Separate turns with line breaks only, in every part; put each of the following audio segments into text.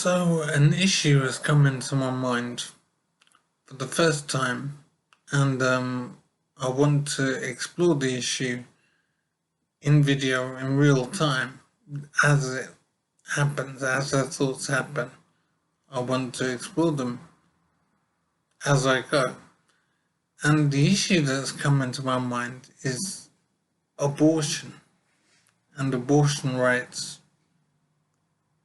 So, an issue has come into my mind for the first time, and I want to explore the issue in video in real time as it happens, as the thoughts happen. I want to explore them as I go. And the issue that's come into my mind is abortion and abortion rights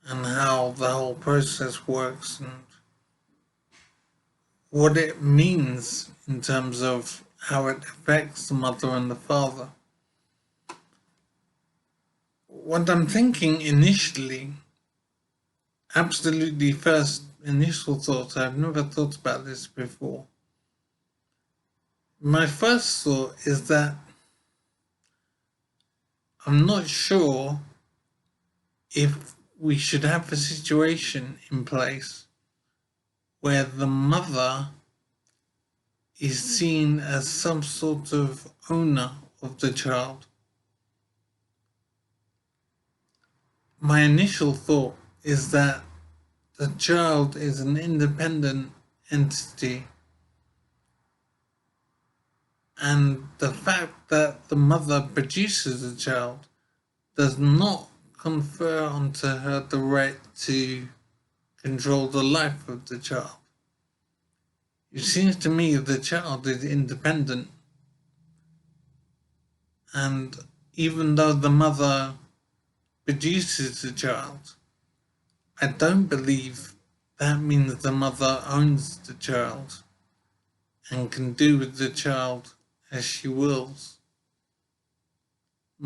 and how the whole process works and what it means in terms of how it affects the mother and the father. What I'm thinking initially, absolutely first initial thoughts, I've never thought about this before. My first thought is that I'm not sure if we should have a situation in place where the mother is seen as some sort of owner of the child. My initial thought is that the child is an independent entity, and the fact that the mother produces a child does not confer onto her the right to control the life of the child. It seems to me the child is independent, and even though the mother produces the child, I don't believe that means the mother owns the child and can do with the child as she wills.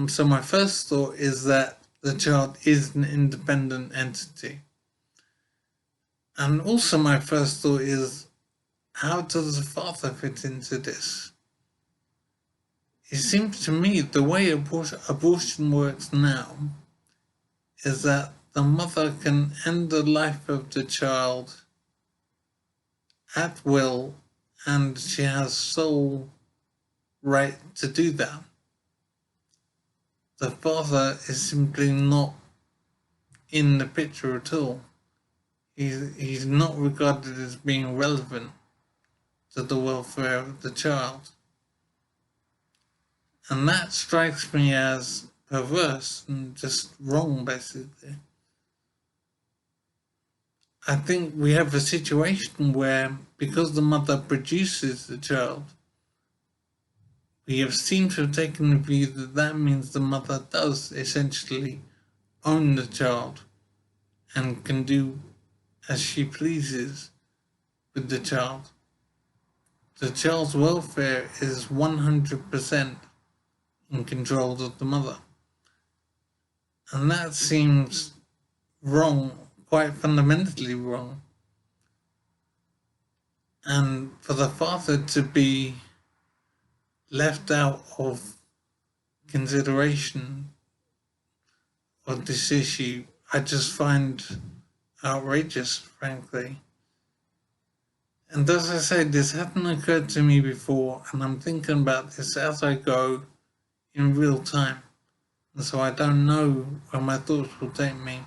So my first thought is that the child is an independent entity. And also my first thought is, how does the father fit into this? It seems to me the way abortion works now is that the mother can end the life of the child at will, and she has sole right to do that. The father is simply not in the picture at all. He's not regarded as being relevant to the welfare of the child. And that strikes me as perverse and just wrong, basically. I think we have a situation where, because the mother produces the child, we have seemed to have taken the view that that means the mother does essentially own the child and can do as she pleases with the child. The child's welfare is 100% in control of the mother. And that seems wrong, quite fundamentally wrong. And for the father to be left out of consideration of this issue, I just find outrageous, frankly. And as I said, this hadn't occurred to me before, and I'm thinking about this as I go in real time. And so I don't know where my thoughts will take me,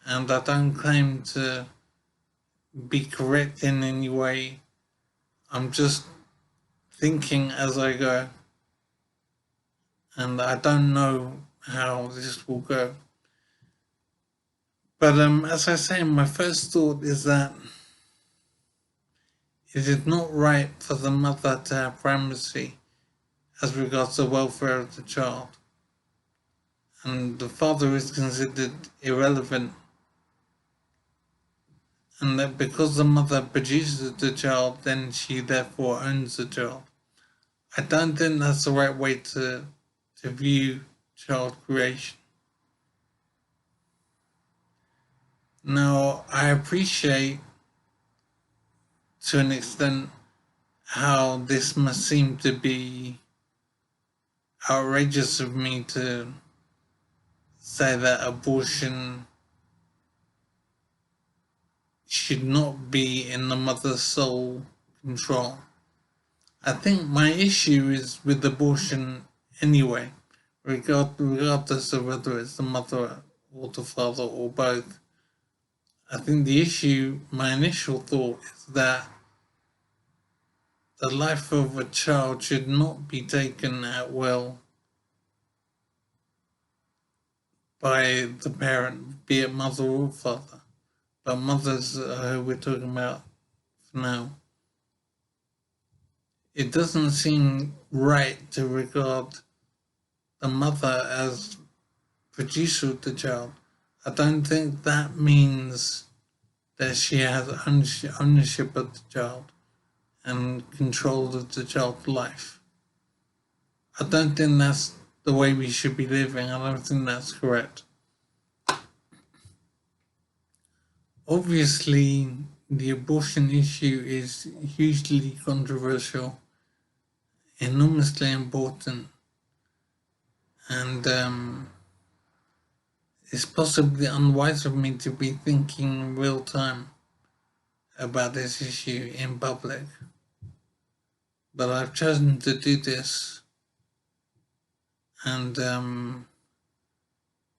and I don't claim to be correct in any way. I'm just thinking as I go, and I don't know how this will go. But as I say, my first thought is that it is not right for the mother to have primacy as regards the welfare of the child, and the father is considered irrelevant, and that because the mother produces the child, then she therefore owns the child. I don't think that's the right way to view child creation. Now, I appreciate to an extent how this must seem to be outrageous of me to say that abortion should not be in the mother's sole control. I think my issue is with abortion anyway, regardless of whether it's the mother or the father or both. I think the issue, my initial thought is that the life of a child should not be taken at will by the parent, be it mother or father. But mothers who we're talking about for now. It doesn't seem right to regard the mother as producer of the child. I don't think that means that she has ownership of the child and control of the child's life. I don't think that's the way we should be living. I don't think that's correct. Obviously, the abortion issue is hugely controversial, enormously important, and it's possibly unwise of me to be thinking in real time about this issue in public. But I've chosen to do this, and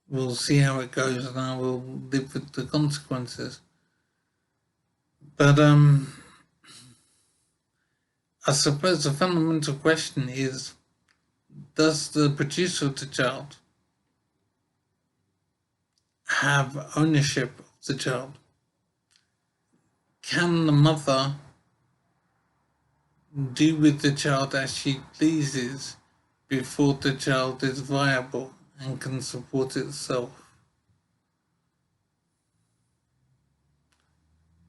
we'll see how it goes, and I will live with the consequences. But I suppose the fundamental question is, does the producer of the child have ownership of the child? Can the mother do with the child as she pleases before the child is viable and can support itself?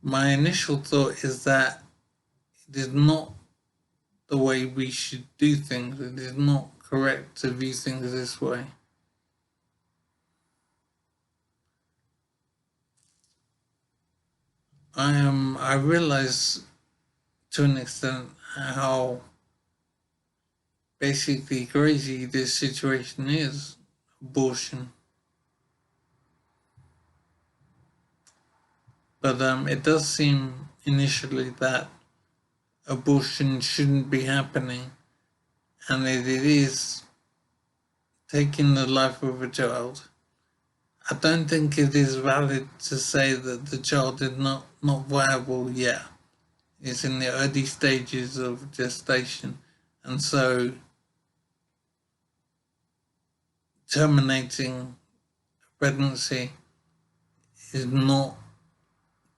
My initial thought is that it is not the way we should do things. It is not correct to view things this way. I realize to an extent how basically crazy this situation is, abortion. But it does seem initially that abortion shouldn't be happening, and it is taking the life of a child. I don't think it is valid to say that the child is not viable yet. It's in the early stages of gestation, and so terminating pregnancy is not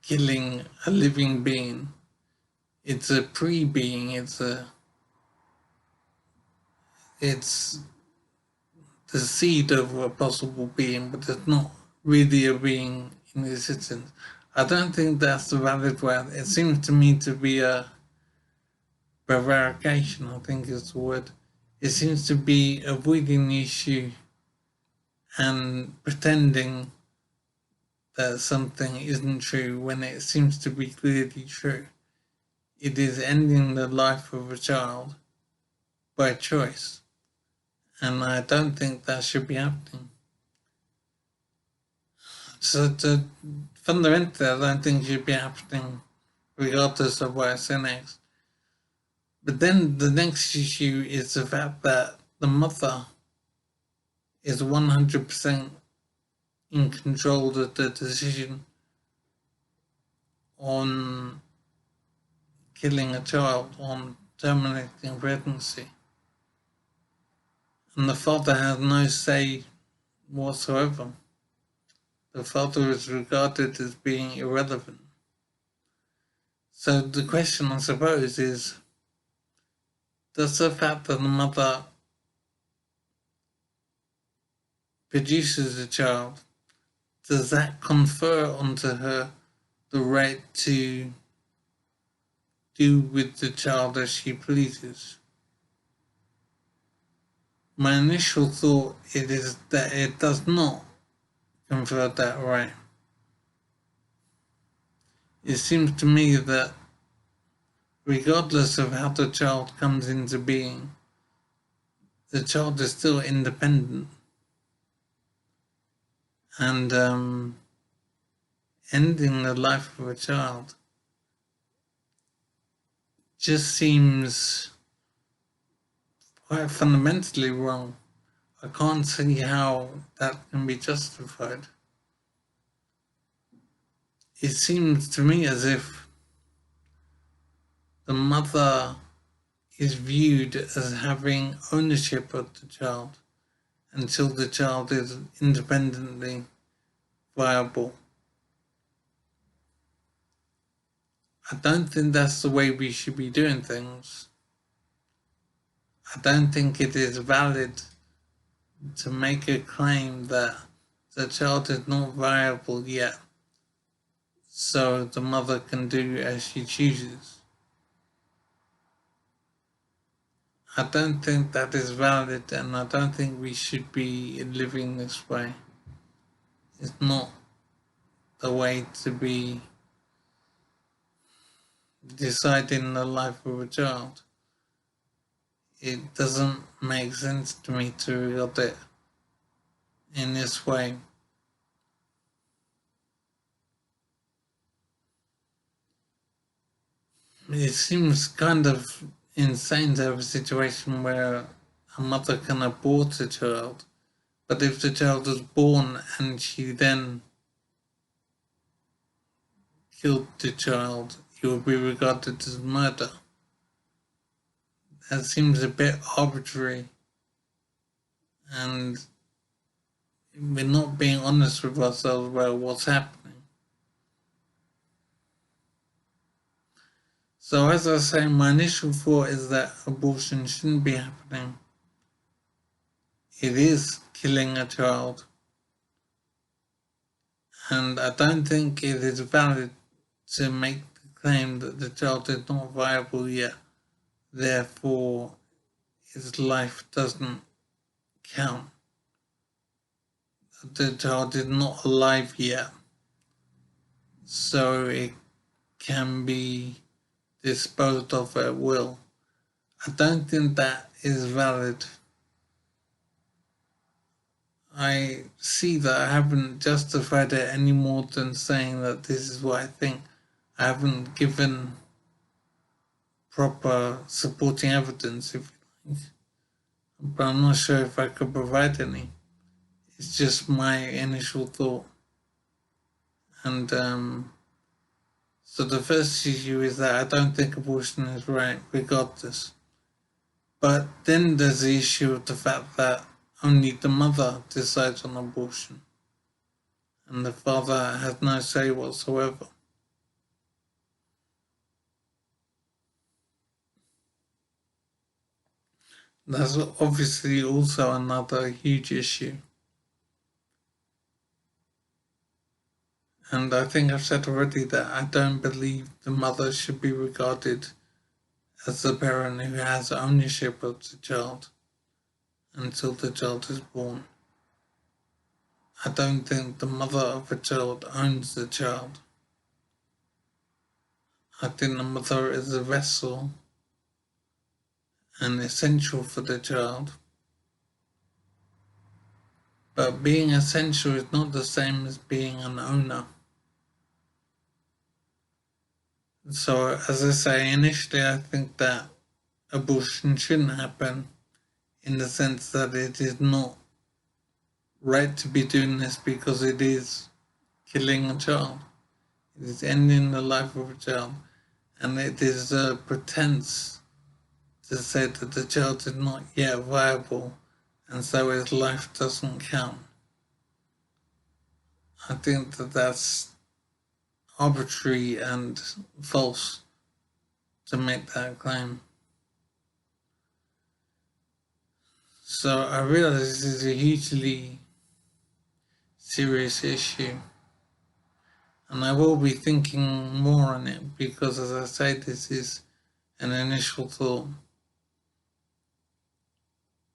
killing a living being. It's a pre-being. It's the seed of a possible being, but it's not really a being in existence. I don't think that's the valid way. It seems to me to be a prevarication, I think is the word. It seems to be avoiding the issue and pretending that something isn't true when it seems to be clearly true. It is ending the life of a child by choice. And I don't think that should be happening. So fundamentally, I don't think it should be happening regardless of what I say next. But then the next issue is the fact that the mother is 100% in control of the decision on killing a child, on terminating pregnancy. And the father has no say whatsoever. The father is regarded as being irrelevant. So the question, I suppose, is, does the fact that the mother produces a child, does that confer onto her the right to do with the child as she pleases? My initial thought is that it does not confer that right. It seems to me that regardless of how the child comes into being, the child is still independent. And ending the life of a child just seems quite fundamentally wrong. I can't see how that can be justified. it seems to me as if the mother is viewed as having ownership of the child until the child is independently viable. I don't think that's the way we should be doing things. I don't think it is valid to make a claim that the child is not viable yet, so the mother can do as she chooses. I don't think that is valid, and I don't think we should be living this way. It's not the way to be deciding the life of a child. It doesn't make sense to me to regard it in this way. It seems kind of insane to have a situation where a mother can abort a child, but if the child is born and she then killed the child, it will be regarded as murder. That seems a bit arbitrary, and we're not being honest with ourselves about what's happening. So as I say, my initial thought is that abortion shouldn't be happening. It is killing a child. And I don't think it is valid to make the claim that the child is not viable yet, therefore his life doesn't count. The child is not alive yet, so it can be disposed of at will. I don't think that is valid. I see that I haven't justified it any more than saying that this is what I think. I haven't given proper supporting evidence, if you like, but I'm not sure if I could provide any. It's just my initial thought. And so the first issue is that I don't think abortion is right, regardless. But then there's the issue of the fact that only the mother decides on abortion, and the father has no say whatsoever. That's obviously also another huge issue. And I think I've said already that I don't believe the mother should be regarded as the parent who has ownership of the child until the child is born. I don't think the mother of a child owns the child. I think the mother is a vessel and essential for the child. But being essential is not the same as being an owner. So, as I say, initially I think that abortion shouldn't happen in the sense that it is not right to be doing this because it is killing a child. It is ending the life of a child. And it is a pretense to say that the child is not yet viable and so his life doesn't count. I think that that's arbitrary and false to make that claim. So I realize this is a hugely serious issue, and I will be thinking more on it because, as I say, this is an initial thought.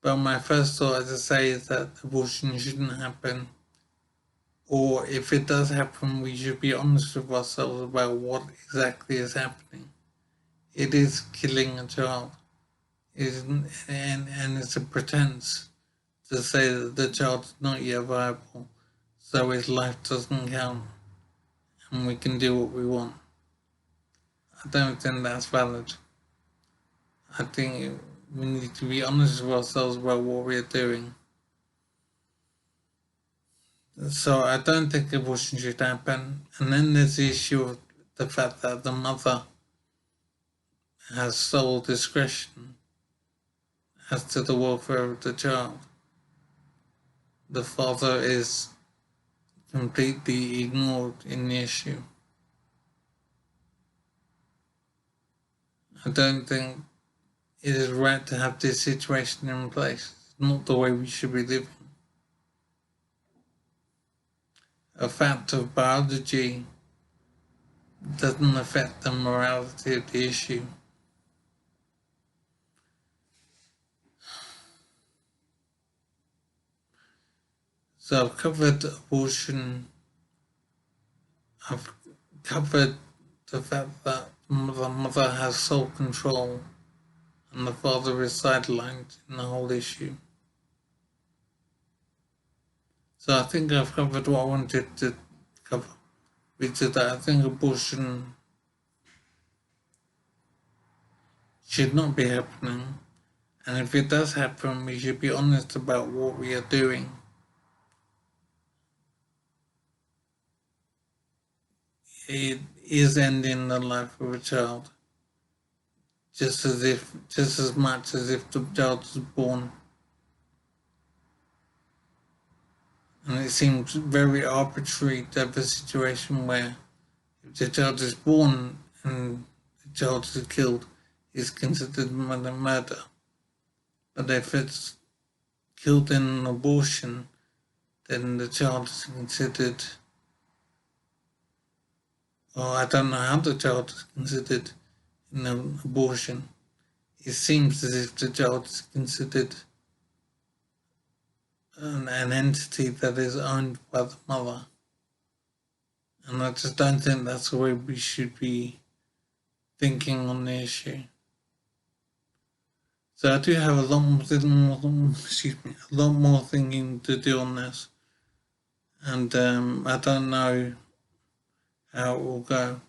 But my first thought, as I say, is that abortion shouldn't happen, or if it does happen, we should be honest with ourselves about what exactly is happening. It is killing a child, and it's a pretense to say that the child is not yet viable, so his life doesn't count, and we can do what we want. I don't think that's valid. I think we need to be honest with ourselves about what we're doing. So I don't think abortion should happen. And then there's the issue of the fact that the mother has sole discretion as to the welfare of the child. The father is completely ignored in the issue. I don't think it is right to have this situation in place. It's not the way we should be living. A fact of biology doesn't affect the morality of the issue. So I've covered abortion, I've covered the fact that the mother has sole control and the father is sidelined in the whole issue. So I think I've covered what I wanted to cover, which is that I think abortion should not be happening, and if it does happen, we should be honest about what we are doing. It is ending the life of a child, just as much as if the child was born. And it seems very arbitrary to have a situation where if the child is born and the child is killed, it's considered murder. But if it's killed in an abortion, then the child is considered, or I don't know how the child is considered in an abortion. It seems as if the child is considered an entity that is owned by the mother. And I just don't think that's the way we should be thinking on the issue. So I do have a lot more thinking to do on this, and I don't know how it will go.